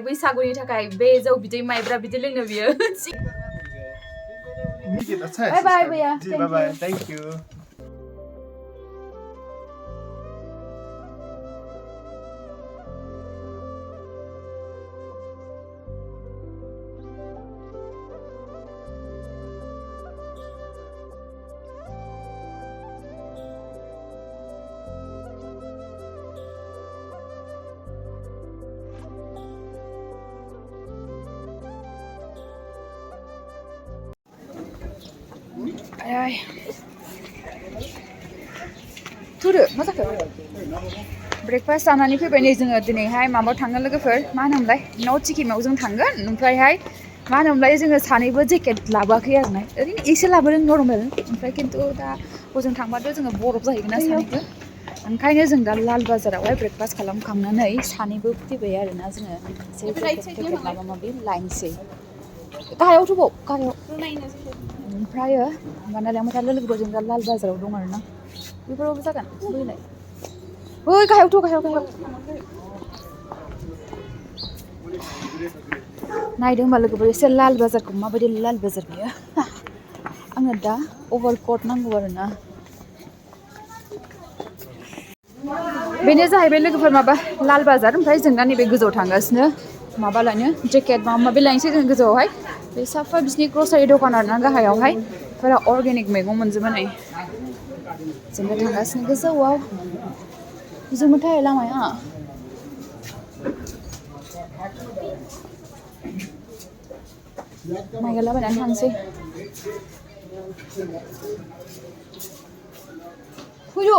बैसागुनि थाखाय बे जौ बिदै माइब्रा बिदै लोंनो बियो Bye bye भैया Bye bye. Thank you. Ay. Tudu, मा जाखो? ब्रेकफास्ट जानानै फैबाय नै जोङो दिनैहाय माबायाव थांगोन लोगोफोर मा होनोमोनलाय नर्थ सिक्किमाव जों थांगोन ओमफ्रायहाय मा होनोमोनलाय जोङो सानैबो जेकेट लाबोआखै आरोना ओरैनो एसे लाबोदों नर्मेल ओमफ्राय खिन्थु दा हजों थांबाथ' जोङो बरफ जाहैगोन ना सानैबो ओंखायनो जों दा लाल बाजारावहाय ब्रेकफास्ट खालामखांनानै सानैबो फैबाय आरोना जोङो एसे जेकेट माबा माबि लायनोसै गाहायाव थबाव गाहायाव ओमफ्रायो मानालाय ओमफ्राय लोगोफोरजों दा लाल बाजाराव दं आरोना बेफोरावबो जागोन बैलाय ओइ गाहायाव नायदो होमबा लोगोफोर एसे लाल बाजारखौ माबायदि लाल बाजार बियो आङो दा अभारकट नांगौ आरोना बेनो जाहैबाय लोगोफोर माबा लाल बाजार ओमफ्राय जों दा नैबे गोजौआव थांगासिनो माबा लायनो जेकेट माबा माबि लायनोसै जों गोजौआवहाय बे साफा बिसिनि ग्रसारि दखान आरोना गाहायावहाय फोरा अर्गेनिक मैगं मोनजोबो नै जोंबो थांगासिनो गोजौआव जोंमोनथाय लामाया माइ गायलाबायनानै थांसै फैद'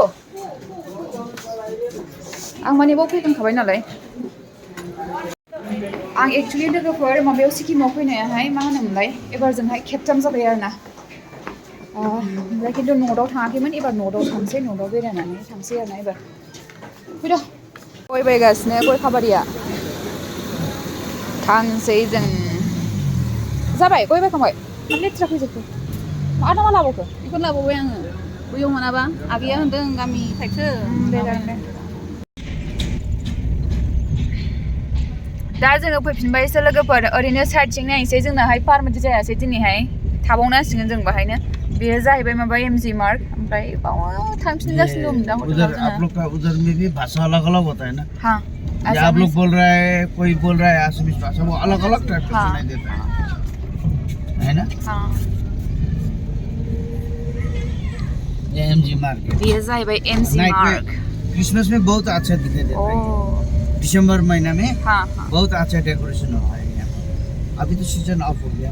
आं माने बाव फैखांखाबाय नालाय आं एक्चुअलि लोगोफोर माबायाव सिक्किमाव फैनायाहाय मा होनोमोनलाय एबारजोंहाय खेबथाम जाबाय आरोना ओमफ्राय खिन्थु नर्थआव थाङाखैमोन एबार नर्थआव थांसै नर्थआव बेरायनानै थांसै आरोना एबार फैद' गय बायगासिनो गय खाबारिया थांसै जों जाबाय गय बायखांबाय मा लेथ्रा फैजोबखो आदा मा लाबावखो बेखौनो लाबावबाय आङो बैयाव मोनाबा आगैया होनदों गामि खायसो दे दा जोङो फैफिनबायसो लोगोफोर ओरैनो साइडसिं नायनोसै जोंनाहाय पारमिट जायासै दिनैहाय थाबावनांसिगोन जों बाहायनो बेयो जाहैबाय माबा एमजि मार्क ओमफ्राय बाव थांफिनगासिनो दं दा उधर आप लोग का उधर में भी भाषा अलग अलग होता है ना हाँ ये आप लोग बोल रहा है कोई बोल रहा है आसामीज भाषा वो अलग अलग टाइप का सुनाई देता है ना हाँ ये एमजी मार्क बेयो जाहैबाय एमजि मार्क क्रिसमस में बहुत अच्छा दिखाई देता है दिसंबर महीना में बहुत अच्छा डेकोरेशन होता है यहाँ अभी तो सीजन ऑफ हो गया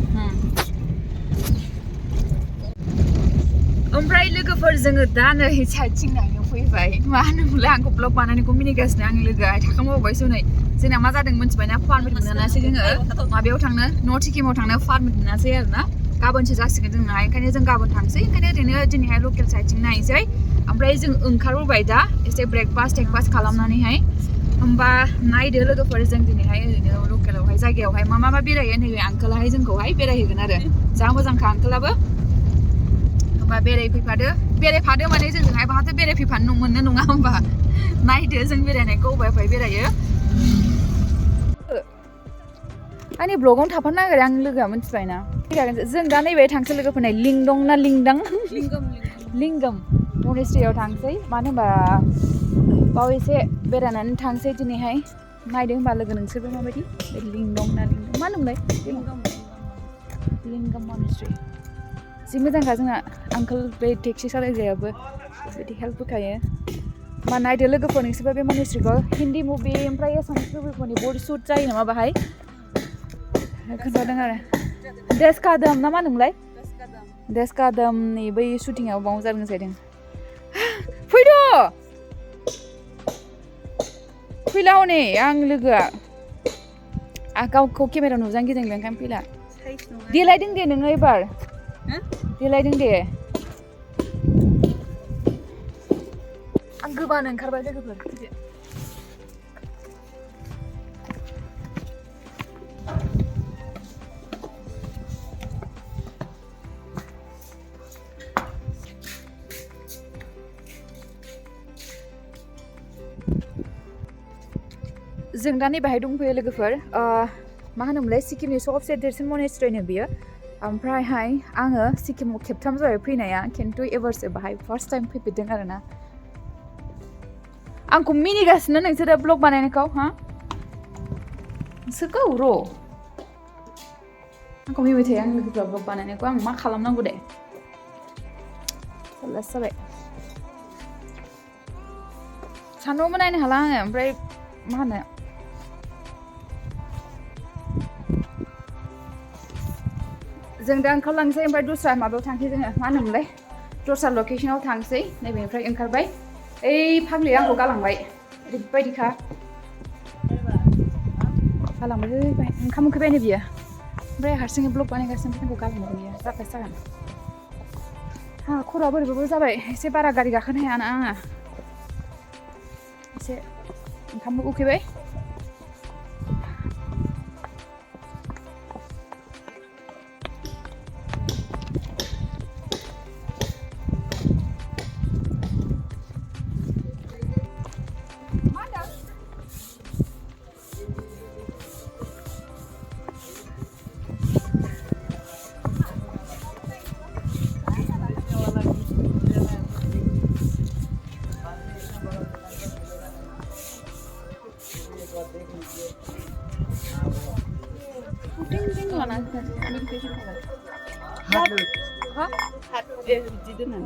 ओमफ्राय लोगोफोर जोङो दा नै साइडथिं नायनो फैबाय मा होनोमोनलाय आंखौ ब्लग बानायनायखौ मिनिगासिनो आंनि लोगोआ थाखांबावबायसो नै जोंना मा जादों मिथिबायना पारमिट मोनासै जोङो माबायाव थांनो नर्थ सिक्किमाव थांनो पारमिट मोनासै आरोना गाबोनसो जासिगोन जोंना ओंखायनो जों गाबोन थांसै ओंखायनो ओरैनो दिनैहाय लकेल साइडथिं नायनोसै ओमफ्राय जों ओंखारबोबाय दा एसे ब्रेकफास्ट खालामनानैहाय होमबा नायदो लोगोफोर जों दिनैहाय ओरैनो लकेलावहाय जायगायावहाय मा बेरायो नैबे आंकोलाहाय जोंखौहाय बेरायहोगोन आरो जा मोजांखा आंकोलाबो होमबा बेरायफादो माने जोंजोंहाय बाहाथ' बेरायफैफानो मोननो नङा होमबा नायदो जों बेरायनायखौ अबेहाय बेरायो आंनि ब्लगावनो थाफानो नागिरो आंनि लोगोआ मिथिबायना जों दा नैबे थांसै लोगोफोरनाय लिंदं ना लिंदां लिंगम मनेस्ट्रियाव थांसै मानो होनबा बाव एसे बेरायनानै थांसै दिनैहाय नायदो होनबा लोगो नोंसोरबो माबायदि लिंदं ना लिंदं मा होनोमोनलाय लिंगम मनेस्ट्रि जि मोजांखा जोंना आंकोल बे टेक्सि सालायग्रायाबो बेबायदि हेल्प होखायो मा नायदो लोगोफोर नोंसोरबो बे मनेस्ट्रिखौ हिन्दी मुभि ओमफ्राय एसामिस मुभिफोरनि बडि शुट जायो नामा बाहाय खोन्थादों आरो देसकादम ना मा होनोमोनलाय देसकादमनि बै शुटिंआव बाव जादों जाहैदों फैद' फैला हनै आं लोगोआ गावखौ केमेरा नुजानो गिदिंदों ओंखायनो फैला देलायदों दे नोङो एबार देलायदों दे आं गोबानो ओंखारबाय लोगोफोर जों दा नैबेहाय दंफैयो लोगोफोर मा होनोमोनलाय सिक्किमनि सबसे देरसिन मनेस्ट्रिनो बियो ओमफ्रायहाय आङो सिक्किमाव खेबथाम जाबाय फैनाया खिन्थु एबारसो बाहाय फार्स्ट टाइम फैफेरदों आरोना आंखौ मिनिगासिनो नोंसोरो ब्लग बानायनायखौ हा नोंसोरखौ र' आंखौ मिनिबाय थायो आं लोगोफ्रा ब्लग बानायनायखौ आं मा खालामनांगौ दे लास जाबाय सानदुंबो नायनो हाला आङो ओमफ्राय मा होनो जों दा ओंखारलांसै ओमफ्राय दस्रा माबायाव थांसै जोङो मा होनोमोनलाय दस्रा लकेसनाव थांसै नैबेनिफ्राय ओंखारबाय ओइ फाग्लिया आंखौ गालांबाय ओरैबायदिखा गालांबाय ओंखाम उखैबायनो बियो ओमफ्राय हारसिङै ब्लग बानायगासिनो जोंखौ गालांबाय बियो जाबाय जागोन हा खर'आ बोरैबाबो जाबाय एसे बारा गारि गाखोनो हायाना आङो एसे ओंखामबो उखैबाय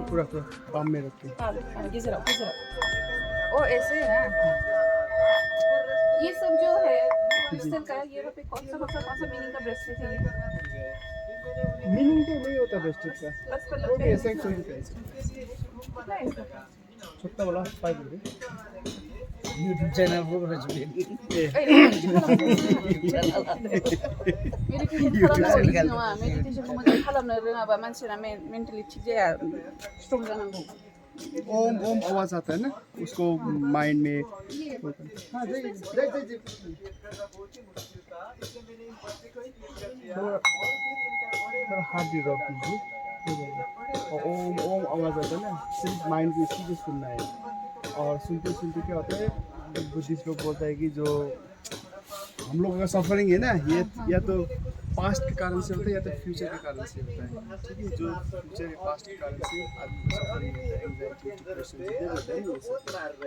पूरा पाम में रख के ओ ऐसे है ये सब जो है क्रिस्टल का ये पे कौन सा मीनिंग का ब्रेसलेट है मीनिंग तो नहीं होता ब्रेसलेट का वो भी ऐसा ही चलता है छोटा वाला 5 रुपए YouTube channel को बना चुके मेडिटेशन खालामनो रोङाबा मानसिया मेन्टेलि थिग जाया स्ट्रं जानांगौ ओम ओम आवाज आता है ना उसको माइंड में हाँ थोड़ा हार्ड भी रख दीजिए ओम ओम आवाज आता है ना सिर्फ माइंड को इसी को सुनना है और सुनते सुनते क्या होता है बुद्धिस्ट लोग बोलता है कि जो हम लोगों का सफरिंग है ना ये या तो पास्ट के कारण से होता है या तो फ्यूचर के कारण से होता है ठीक है जो फ्यूचर पास्ट के कारण से आदमी को सफरिंग होता है एंजाइटी डिप्रेशन ये होता है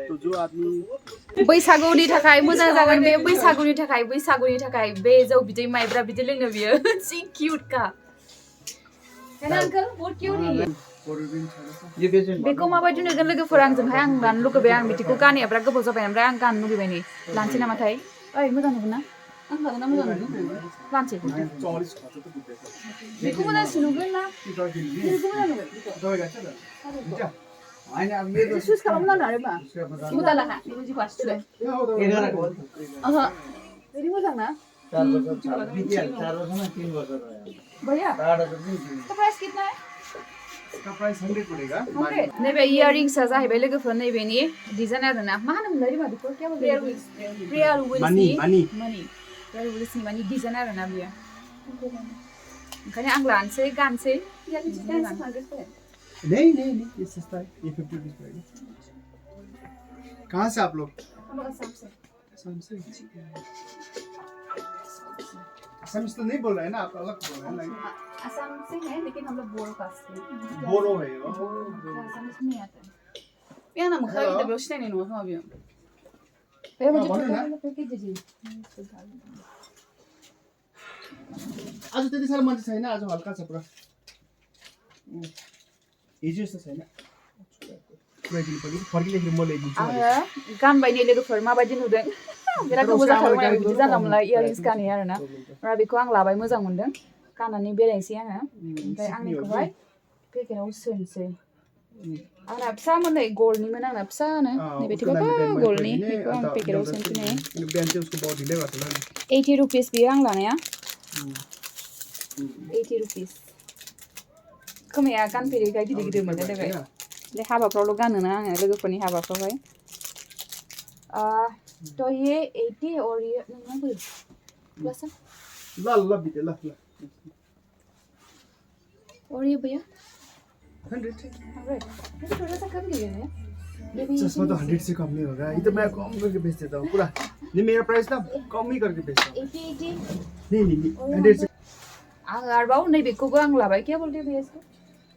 तो जो आदमी बैसागुनि थाखाय मोजां जागोन बे बैसागुनि थाखाय बे जौ बिदै माइब्रा बिदै लोंनो बियो जि क्यूट का हेना अंकल बहुत क्यूट है बेखौ माबायदि नुगोन लोगोफोर आंजोंहाय आं लानो लुगैबाय आं बिदिखौ गाननाया बिराद गोबाव जाबाय ओमफ्राय आं गाननो लुगैबाय नै लानोसै नामाथाय ओइ मोजां नुगोन ना आं लागोन ना मोजां नुगोन लानोसै बेखौ मोजांसिन नुगोन ना बेखौ मोजां नुगोन चुज खालामनांगौ आरो मा मोजां लाखा बेबायदि फार्स्ट ओहो बिदि मोजां ना 4 बছর 3 बছर भैया इसका प्राइस कितना है इसका प्राइस 100 पड़ेगा नैबे इयारिंग्स जाहैबाय लोगोफोर नैबेनि डिजाइन आरोना मा होनोमोनलाय मादिखौ क्या बोलदों प्रेयार विल्सनि मानि प्रेयार विल्सनि मानि डिजाइन आरोना बियो ओंखायनो आं लानोसै गानसै नहीं ये सस्ता है ये 50 रुपीस पड़ेगा कहाँ से आप लोग असम से असम तो नहीं बोल रहे हैं ना आप अलग बोल रहे हैं असम से है लेकिन हम लोग बोरो कास्ट से बोरो है असम से नहीं आता या ना मखा इधर बेयाव सिनायनाय नङा खोमा बेयो बे मुझे पैकेज दीजिए आज त्यति साह्रो मान्छे छैन आज हल्का छ पुरा हिजो जस्तो छैन पुऱ्याइदिनु पर्यो फर्किँदाखेरि म ल्याइदिन्छु आङो गानबाय नै लोगोफोर माबायदि नुदों बिराद गोबाव जाखाबाय आं बिदि जानला मोनला इयारिंस गानो आरोना ओमफ्राय बेखौ आं लाबाय मोजां मोनदों गाननानै बेरायनोसै आङो ओमफ्राय आंनिखौहाय पेकेटाव सोनोसै आंना फिसामोन नै गल्डनिमोन आंना फिसानो नैबे थेबाबो गल्डनि बेखौ आं पेकेटाव सोनोसै नै 80 रुपिस बियो आं लानाया 80 रुपिस खोमाया गानफेरैखाय गिदिर गिदिर मोनलाय देबाय ले हाबाफ्रावल' गानोना आङो लोगोफोरनि हाबाफ्रावहाय तो ये 80 और ये नोंना बोरै लासा ल बिदे ल और ये भैया 100 ये थोड़ा सा कम दे रहे हैं चश्मा तो 100 से कम नहीं होगा, ये तो मैं कम करके बेच देता हूँ पूरा। नहीं मेरा प्राइस ना कम ही करके बेचता हूँ। 80 नहीं 100 से। आरबाव नहीं बेखौबो आं लाबाय, क्या बोलते भैया इसको?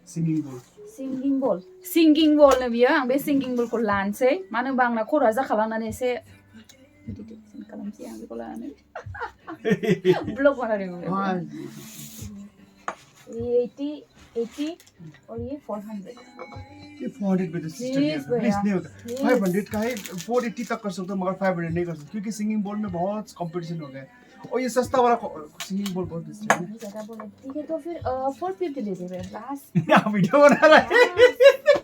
सिंगिंग बोल। सिंगिं बल नो बियो, आं बे सिंगिं बलखौ लानोसै, मानो होनबा आंना खर'आ जाखालांनानै एसे मेडिटेसन खालामसै आं बेखौ लानानै। ब्लग बानायदों बे। 80 और ये 400। ये 400 पे तो सिस्टर प्लीज नहीं होता। 500 का है, 480 तक कर सकता हूँ मगर 500 नहीं कर सकता क्योंकि सिंगिंग बोल में बहुत कंपटीशन हो गया है और ये सस्ता वाला सिंगिंग बोल बहुत बेस्ट है। ज्यादा बोले ठीक है तो फिर 450 ले दे लास्ट। आप वीडियो बना रहा है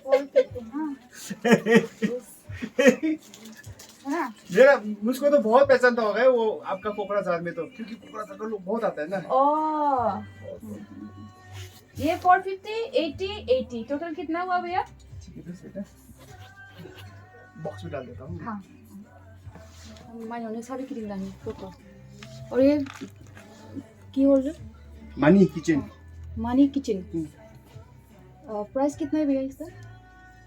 450 हाँ मेरा मुझको तो बहुत पहचानता होगा वो आपका कोकराझार में तो, क्योंकि कोकराझार का लोग बहुत आता है ना। ये 450 80 टोटल कितना हुआ भैया? बॉक्स में डाल देता हूँ। हाँ मैंने सारी क्रीम लानी टोटल। और ये की होल्डर मनी किचन प्राइस कितना है भैया इसका?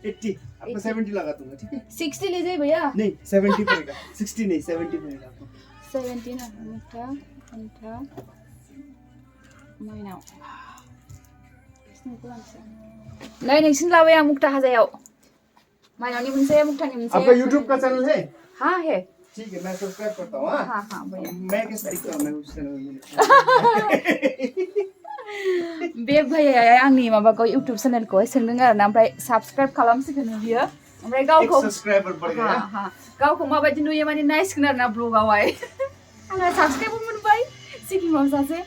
80 आपको 70 लगा दूंगा ठीक है। 60 ले जाए भैया। नहीं 70 पड़ेगा, 60 नहीं 70 पड़ेगा आपको। 70 ना मुठा माइनाव नहीं नोंसिनि लाबाय आं मुक्ता हाजायाव माइनावनि मोनसे मुक्तानि मोनसे। आपका YouTube का चैनल है? हाँ है। ठीक है मैं सब्सक्राइब करता हूँ। हाँ भैया मैं कैसे दिखता हूँ मैं उस चैनल में। बे भैया आंनि माबाखौ YouTube चेनेलखौहाय सोंदों आरो ना, ओमफ्राय साबस्क्राइब खालामसिगोन बियो, ओमफ्राय गावखौ सब्सक्राइबर बढ़ेगा। हाँ गावखौ माबायदि नुयो माने नायसिगोन आरो ना ब्लगावहाय। आंहा साबस्क्राइबबो मोनबाय सिक्किमाव सासे,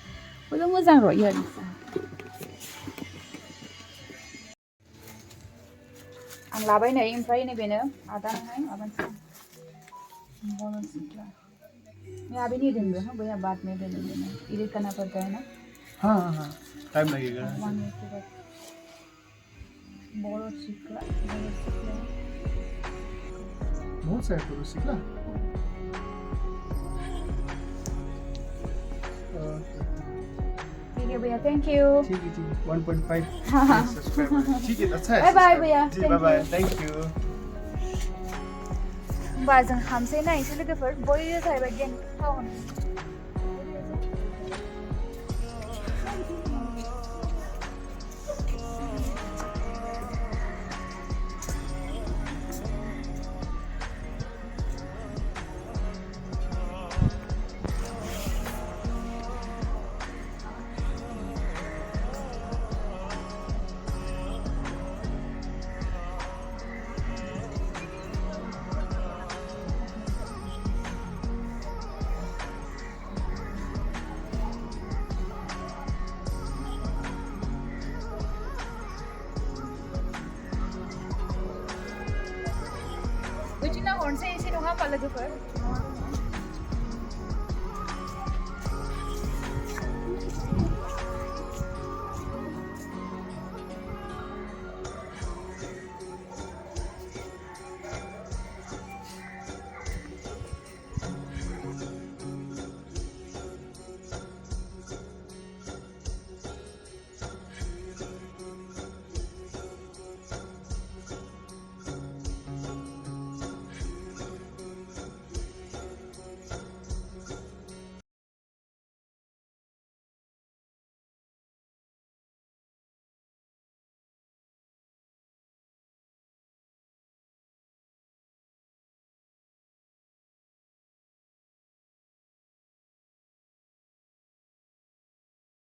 बेबो मोजां र' इयो। आं लाबाय नै ओमफ्राय नैबेनो आदानहाय माबानोसै मैं अभी नहीं देंगे। हाँ भैया बाद में दे देंगे ना, एडिट करना पड़ता है ना। हाँ टाइम लगेगा। 1 मिनट के बाद बहुत सीखला बहुत सारे तो सीखला। ठीक है भैया थैंक यू। ठीक है 1.5 हाँ सब्सक्राइबर ठीक है अच्छा है। बाय बाय भैया बाय थैंक यू। होमबा जों हामसै ना एसे लोगोफोर बयबो जाहैबाय गें town. Which na horn say isi nunga pala do